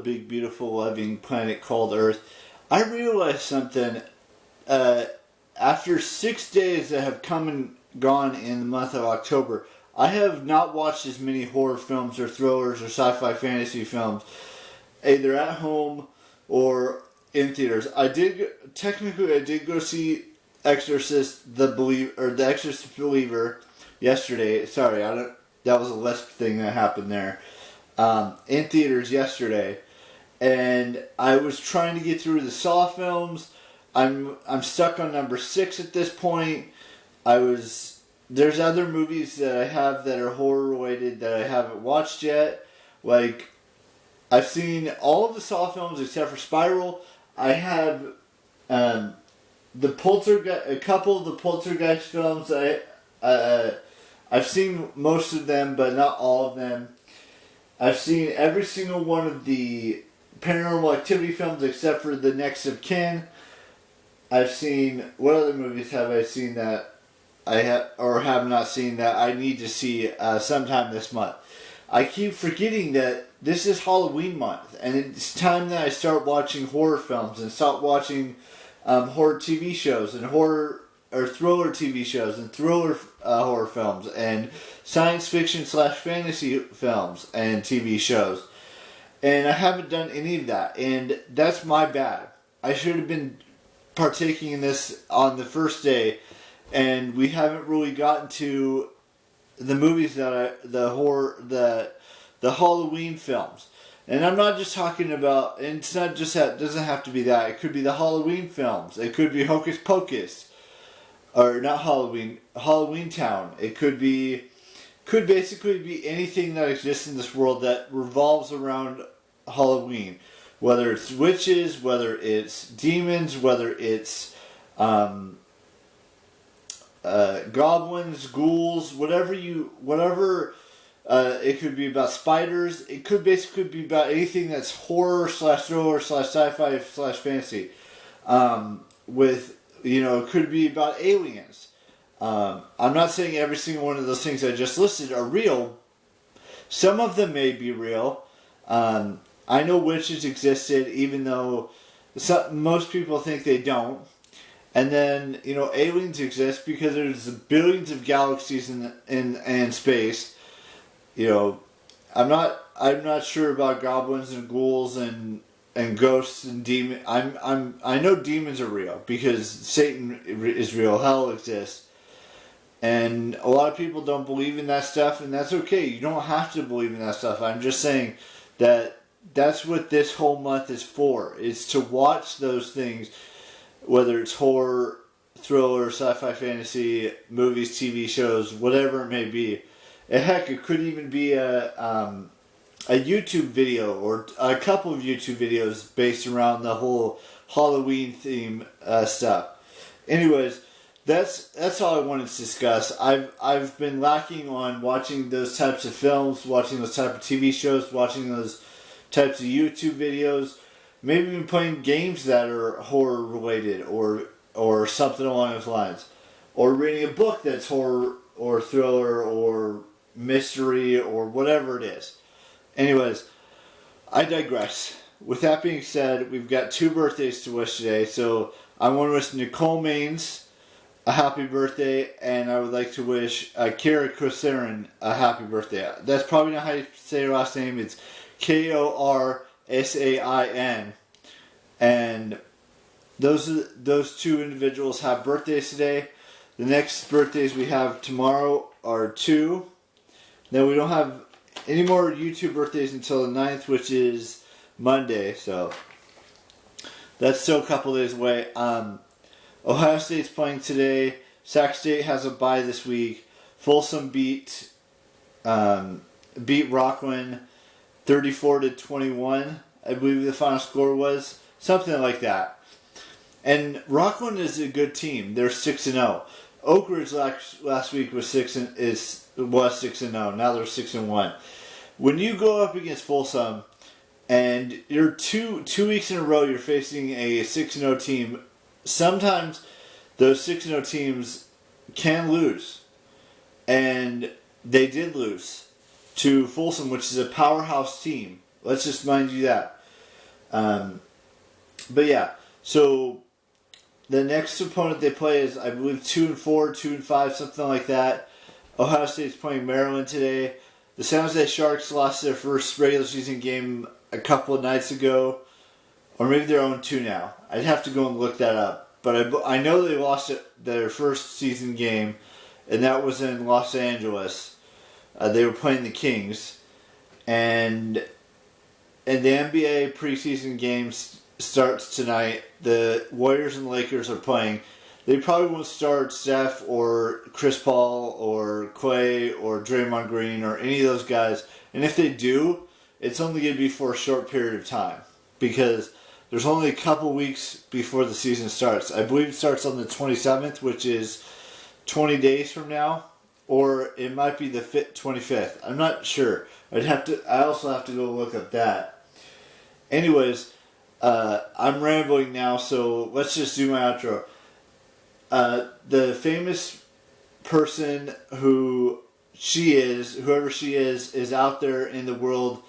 big, beautiful, loving planet called Earth, I realized something. After 6 days that have come and gone in the month of October, I have not watched as many horror films or thrillers or sci-fi fantasy films, either at home or in theaters. I did go see Exorcist the Exorcist Believer yesterday. Sorry, that was a Lisp thing that happened there. In theaters yesterday, and I was trying to get through the Saw films. I'm stuck on number 6 at this point. There's other movies that I have that are horror related that I haven't watched yet. Like, I've seen all of the Saw films except for Spiral. I have a couple of the Poltergeist films. I've seen most of them, but not all of them. I've seen every single one of the Paranormal Activity films except for The Next of Kin. I've seen... What other movies have I seen that I have not seen that I need to see sometime this month? I keep forgetting that this is Halloween month, and it's time that I start watching horror films and start watching horror TV shows and thriller TV shows and thriller horror films and science fiction / fantasy films and TV shows. And I haven't done any of that, and that's my bad. I should have been partaking in this on the first day, and we haven't really gotten to the movies that the Halloween films. And I'm not just talking about, and it's not just that, it doesn't have to be that. It could be the Halloween films. It could be Hocus Pocus. Or not Halloween, Halloween Town. It could basically be anything that exists in this world that revolves around Halloween. Whether it's witches, whether it's demons, whether it's goblins, ghouls, whatever. It could be about spiders. It could basically be about anything that's horror / thriller / sci-fi / fantasy. It could be about aliens. I'm not saying every single one of those things I just listed are real. Some of them may be real. I know witches existed, even though most people think they don't. And then, aliens exist because there's billions of galaxies in space. I'm not sure about goblins and ghouls and ghosts and demons. I know demons are real because Satan is real. Hell exists. And a lot of people don't believe in that stuff, and that's okay. You don't have to believe in that stuff. I'm just saying that that's what this whole month is for. It's to watch those things, whether it's horror, thriller, sci-fi, fantasy, movies, TV shows, whatever it may be. And heck, it could even be a YouTube video or a couple of YouTube videos based around the whole Halloween theme stuff. Anyways, that's all I wanted to discuss. I've been lacking on watching those types of films, watching those type of TV shows, watching those types of YouTube videos, maybe even playing games that are horror related or something along those lines, or reading a book that's horror or thriller or mystery or whatever it is. Anyways, I digress. With that being said, we've got 2 birthdays to wish today, so I want to wish Nicole Maines a happy birthday, and I would like to wish Kara Kosarin a happy birthday. That's probably not how you say her last name. It's Korsain. And those 2 individuals have birthdays today. The next birthdays we have tomorrow are 2. Then we don't have any more YouTube birthdays until the 9th, which is Monday. So that's still a couple days away. Ohio State's playing today. Sac State has a bye this week. Folsom beat Rockland 34-21. I believe the final score was something like that. And Rockland is a good team. They're 6-0. Oak Ridge last week was 6-0. Now they're 6-1. When you go up against Folsom and you're two weeks in a row you're facing a 6-0 team, sometimes those 6-0 teams can lose. And they did lose to Folsom, which is a powerhouse team. Let's just mind you that. But yeah, so the next opponent they play is, I believe, 2-4, 2-5, something like that. Ohio State's playing Maryland today. The San Jose Sharks lost their first regular season game a couple of nights ago, or maybe they're 0-2 now. I'd have to go and look that up. But I know they lost their first season game, and that was in Los Angeles. They were playing the Kings. And the NBA preseason games starts tonight. The Warriors and Lakers are playing. They probably won't start Steph or Chris Paul or Clay or Draymond Green or any of those guys. And if they do, it's only going to be for a short period of time. Because there's only a couple weeks before the season starts. I believe it starts on the 27th, which is 20 days from now. Or it might be the 25th. I'm not sure. I also have to go look up that. Anyways, I'm rambling now, so let's just do my outro. The famous person whoever she is out there in the world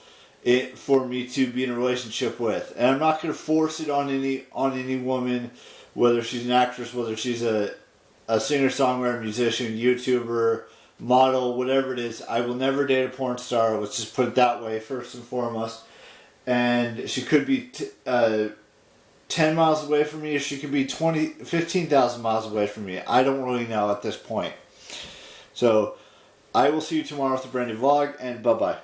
for me to be in a relationship with. And I'm not going to force it on any woman, whether she's an actress, whether she's a singer-songwriter, musician, YouTuber, model, whatever it is. I will never date a porn star. Let's just put it that way, first and foremost. And she could be 10 miles away from me, or she could be 15,000 miles away from me. I don't really know at this point. So, I will see you tomorrow with a brand new vlog, and bye-bye.